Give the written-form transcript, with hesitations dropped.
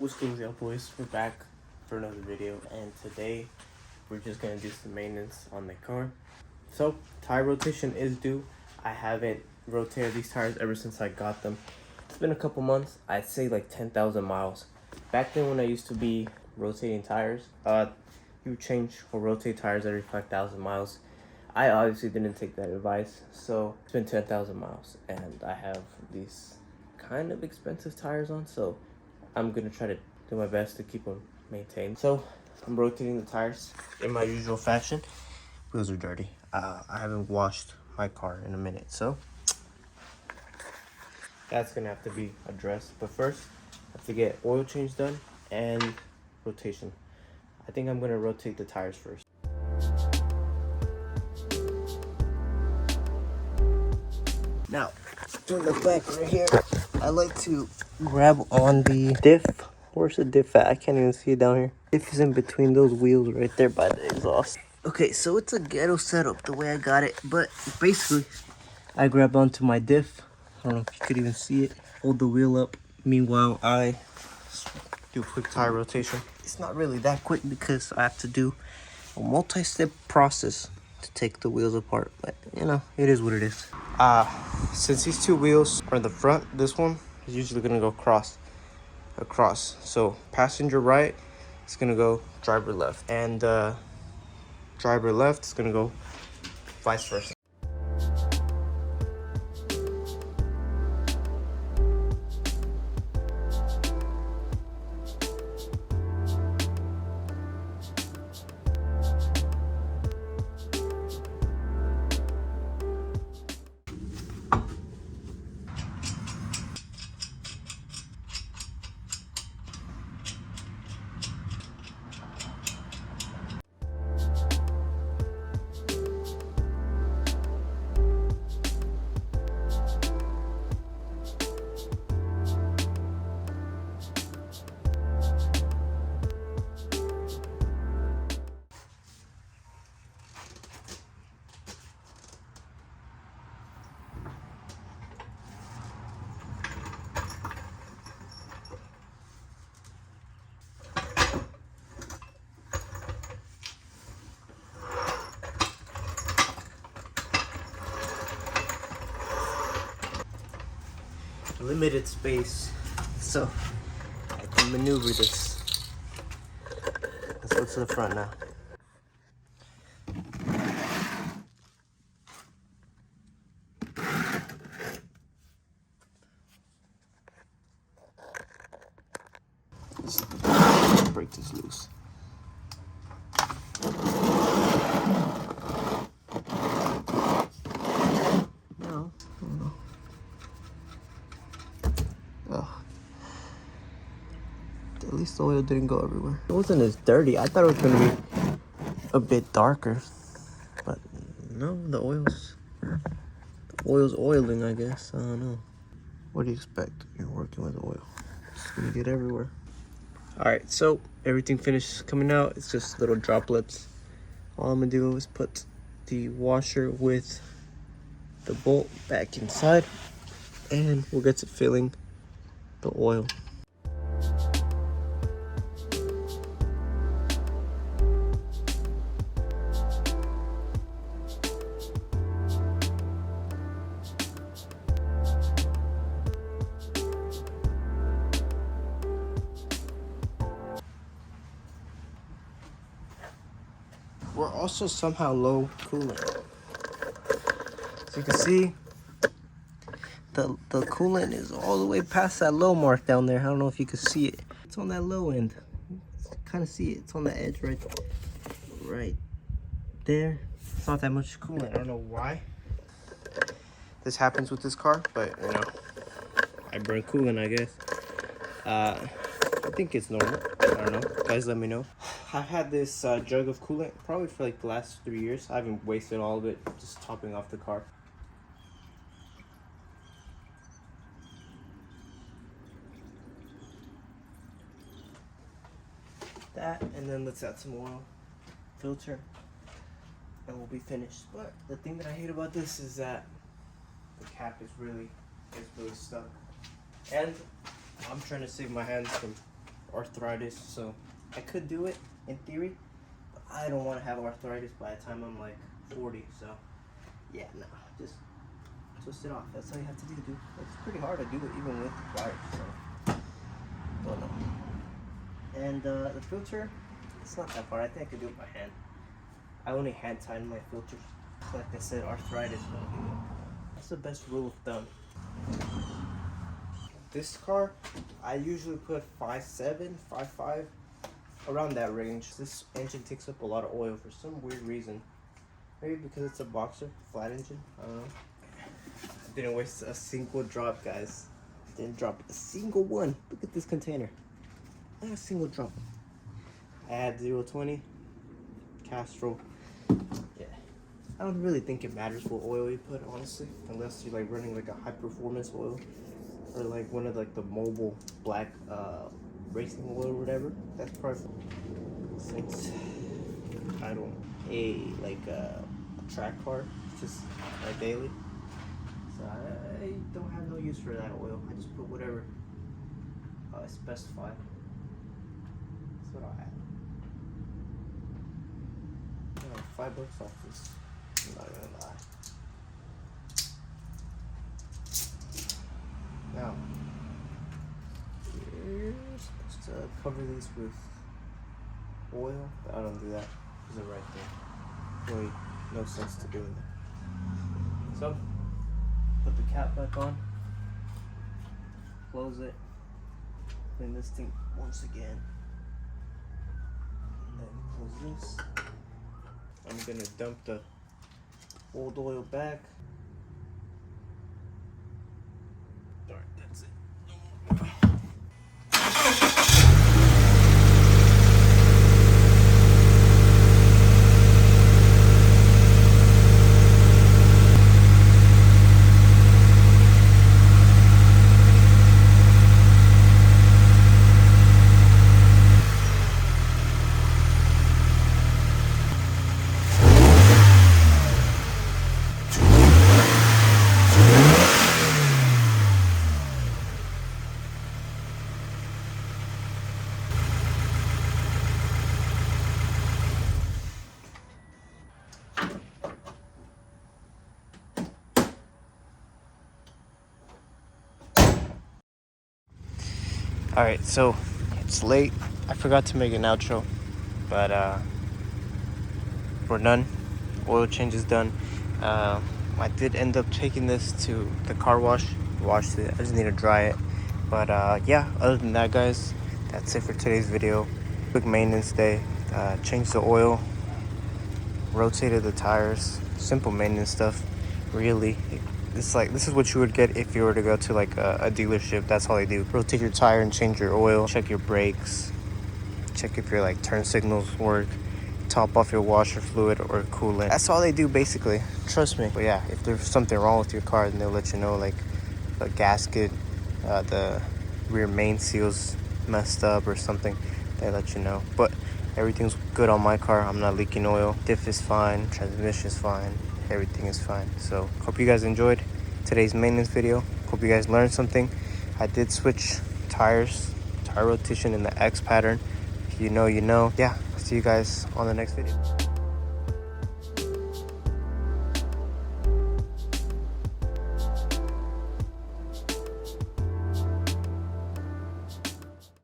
What's going on, boys? We're back for another video, and today we're just gonna do some maintenance on the car. So tire rotation is due. I haven't rotated these tires ever since I got them. It's been a couple months. I'd say like 10,000 miles. Back then when I used to be rotating tires, you change or rotate tires every 5,000 miles. I obviously didn't take that advice, so it's been 10,000 miles, and I have these kind of expensive tires on, so I'm gonna try to do my best to keep them maintained. So I'm rotating the tires in my usual fashion. Wheels are dirty. I haven't washed my car in a minute, so that's gonna have to be addressed. But first, I have to get oil change done and rotation. I think I'm gonna rotate the tires first. Now, doing the back right here, I like to grab on the diff. Where's the diff at? I can't even see it down here. Diff is in between those wheels right there by the exhaust. Okay, so it's a ghetto setup the way I got it, but basically, I grab onto my diff. I don't know if you could even see it. Hold the wheel up. Meanwhile, I do a quick tire rotation. It's not really that quick because I have to do a multi-step process to take the wheels apart, but you know, it is what it is. Since these two wheels are in the front, this one is usually gonna go across. So passenger right is gonna go driver left, and driver left is gonna go vice versa. Limited space, so I can maneuver this. Let's go to the front now. Let's break this loose. No. At least the oil didn't go everywhere. It wasn't as dirty. I thought it was gonna be a bit darker, but no, the oil's oiling, I guess. I don't know. What do you expect? You're working with oil. It's gonna get everywhere. All right, so everything finished coming out. It's just little droplets. All I'm gonna do is put the washer with the bolt back inside, and we'll get to filling the oil. We're also somehow low coolant. As you can see, the coolant is all the way past that low mark down there. I don't know if you can see it. It's on that low end. Kind of see it. It's on the edge right there. It's not that much coolant. I don't know why this happens with this car, but you know, I burn coolant, I guess. I think it's normal. I don't know. Guys, let me know. I've had this jug of coolant probably for like the last 3 years. I haven't wasted all of it, just topping off the car. That, and then let's add some oil, filter, and we'll be finished. But the thing that I hate about this is that the cap is really stuck. And I'm trying to save my hands from arthritis, so I could do it in theory, but I don't want to have arthritis by the time I'm like 40. So yeah, no, just twist it off. That's all you have to do, dude. It's pretty hard to do it even with the pliers, so don't know. And the filter, it's not that hard. I think I could do it by hand. I only hand tighten my filters. Like I said, arthritis won't do it. That's the best rule of thumb. This car, I usually put 5.7, 5.5, around that range. This engine takes up a lot of oil for some weird reason. Maybe because it's a boxer, flat engine. I don't know. I didn't waste a single drop, guys. Didn't drop a single one. Look at this container. Not a single drop. I had 0.20, Castrol. Yeah. I don't really think it matters what oil you put, honestly, unless you're like running like a high performance oil or like one of like the mobile black racing oil or whatever. That's perfect. Since I don't a track car, just my daily, so I don't have no use for that oil. I just put whatever I specify. That's what I have. $5 off this. I'm not gonna lie. Now, you're supposed to cover these with oil, but I don't do that. There's it right there. Really, no sense to doing that. So, put the cap back on, close it, clean this thing once again, and then close this. I'm gonna dump the old oil back. Alright, that's it. Alright, so it's late. I forgot to make an outro, but we're done. Oil change is done. I did end up taking this to the car wash. Washed it. I just need to dry it. But yeah, other than that, guys, that's it for today's video. Quick maintenance day. Changed the oil, rotated the tires. Simple maintenance stuff. Really, this is what you would get if you were to go to like a dealership. That's all they do. Rotate your tire and change your oil. Check your brakes. Check if your like turn signals work. Top off your washer fluid or coolant. That's all they do basically. Trust me. But yeah, if there's something wrong with your car, then they'll let you know, like the gasket, the rear main seal's messed up or something. They let you know. But everything's good on my car. I'm not leaking oil. Diff is fine. Transmission is fine. Everything is fine. So hope you guys enjoyed today's maintenance video. Hope you guys learned something. I did switch tires, tire rotation in the X pattern. If you know, you know. Yeah, see you guys on the next video.